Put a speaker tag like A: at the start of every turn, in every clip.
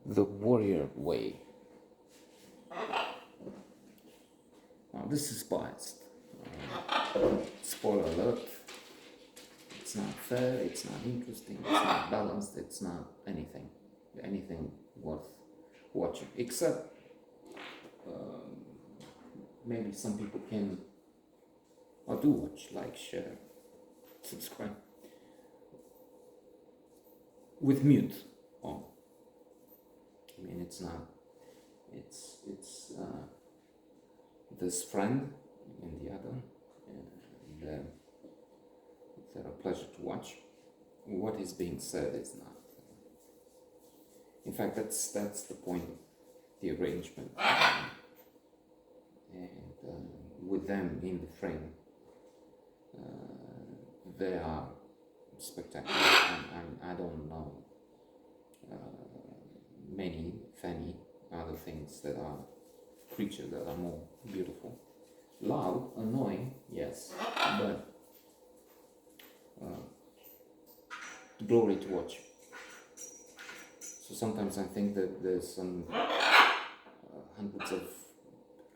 A: The Warrior Way. Now, this is biased. Spoiler alert. It's not fair, it's not interesting, it's not balanced, it's not anything worth watching. Except maybe some people can or do watch, like, share, subscribe. With mute on. I mean, it's not. It's this friend and the other, and they're a pleasure to watch. What is being said is not. In fact, that's the point of the arrangement, and with them in the frame, they are spectacular. I don't know many, if any, other things that are creatures that are more beautiful. Loud, annoying, yes, but glory to watch. So sometimes I think that there's some hundreds of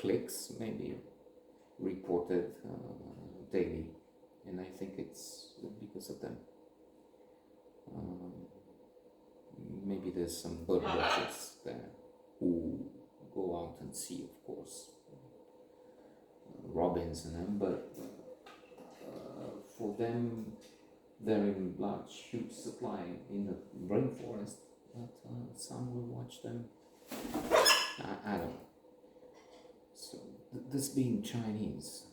A: clicks, maybe, reported daily, and I think it's because of them. Maybe there's some bird watchers there who go out and see, of course, robins and them, but for them, they're in large, huge supply in the rainforest, but some will watch them. I don't know. So this being Chinese,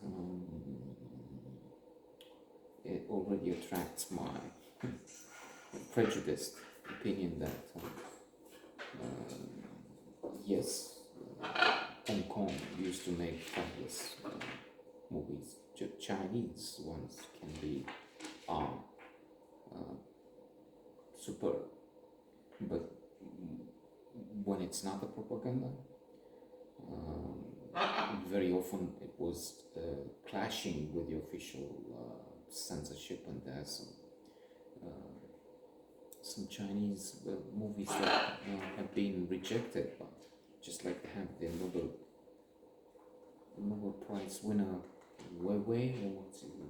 A: it already attracts my prejudiced opinion that yes, Hong Kong used to make fabulous movies. Chinese ones can be superb, but when it's not a propaganda, very often it was clashing with the official censorship, and there's some Chinese movies that have been rejected, but just like they have the Nobel Prize winner Weiwei,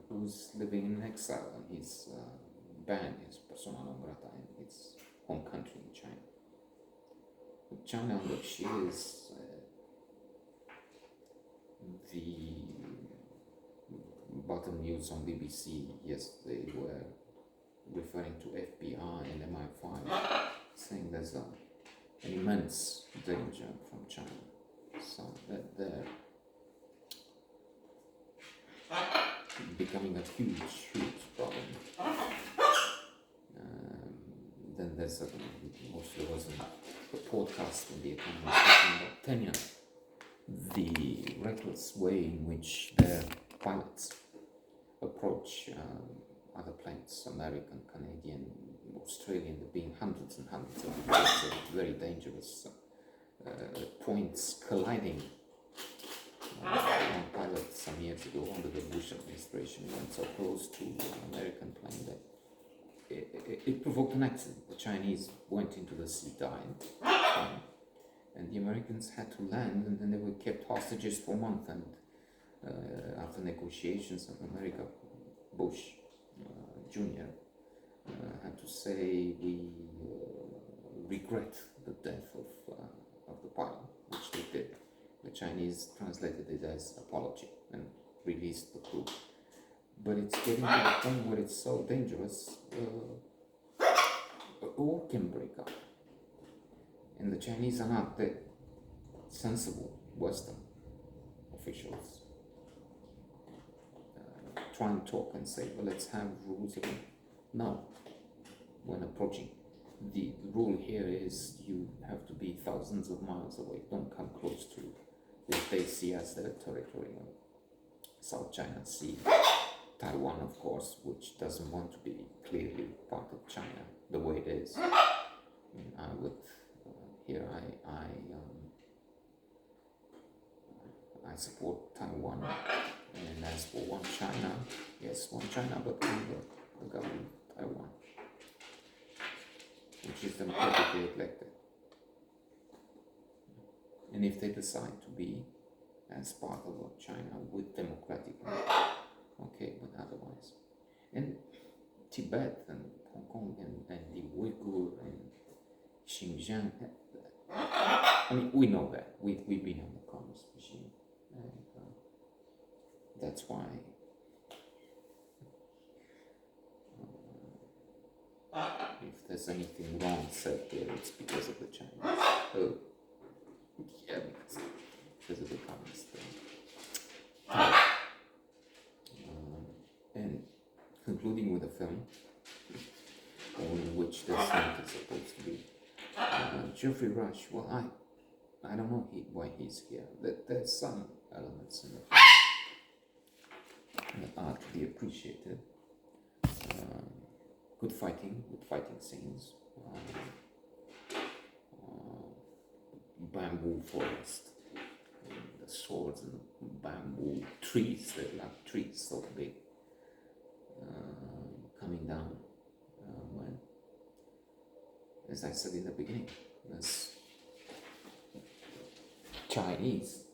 A: who's living in exile, and he's banned, his persona non grata in his home country in China. But China, look, she is the bottom news on BBC yesterday were referring to FBI and MI5, saying there's an immense danger from China. So that they're becoming a huge problem. Then there's there was a podcast in the Economist talking about Kenya, the reckless way in which their pilots approach other planes, American, Canadian, Australian, there being hundreds and hundreds of very dangerous points colliding. One pilot some years ago under the Bush administration went so close to an American plane that it provoked an accident. The Chinese went into the sea, died, and the Americans had to land, and then they were kept hostages for a month. And after negotiations, America, Bush Jr. Had to say we regret the death of the pilot, which they did. The Chinese translated it as apology and released the crew. But it's getting to the point where it's so dangerous, a war can break up. And the Chinese are not the sensible Western officials. Try and talk and say, well, let's have rules again. No, when approaching. The rule here is you have to be thousands of miles away. Don't come close to if they see as their territory. South China Sea, Taiwan, of course, which doesn't want to be clearly part of China the way it is. I mean, I would here I support Taiwan, and as for one China, yes, one China, but under the government of Taiwan, which is democratically elected. And if they decide to be as part of China with democratic, okay, but otherwise. And Tibet and Hong Kong and the Uyghur and Xinjiang, I mean, we know that. We've been on the communist regime. And that's why if there's anything wrong said there, it's because of the Chinese. Oh, yeah, because of the communist thing. And concluding with a film, in which the scene is supposed to be Geoffrey Rush. Well, I don't know why he's here. There's some elements in the film that are to be appreciated. Good fighting scenes. Bamboo forest, the swords and bamboo trees, they're like trees so big, coming down. When, as I said in the beginning, this Chinese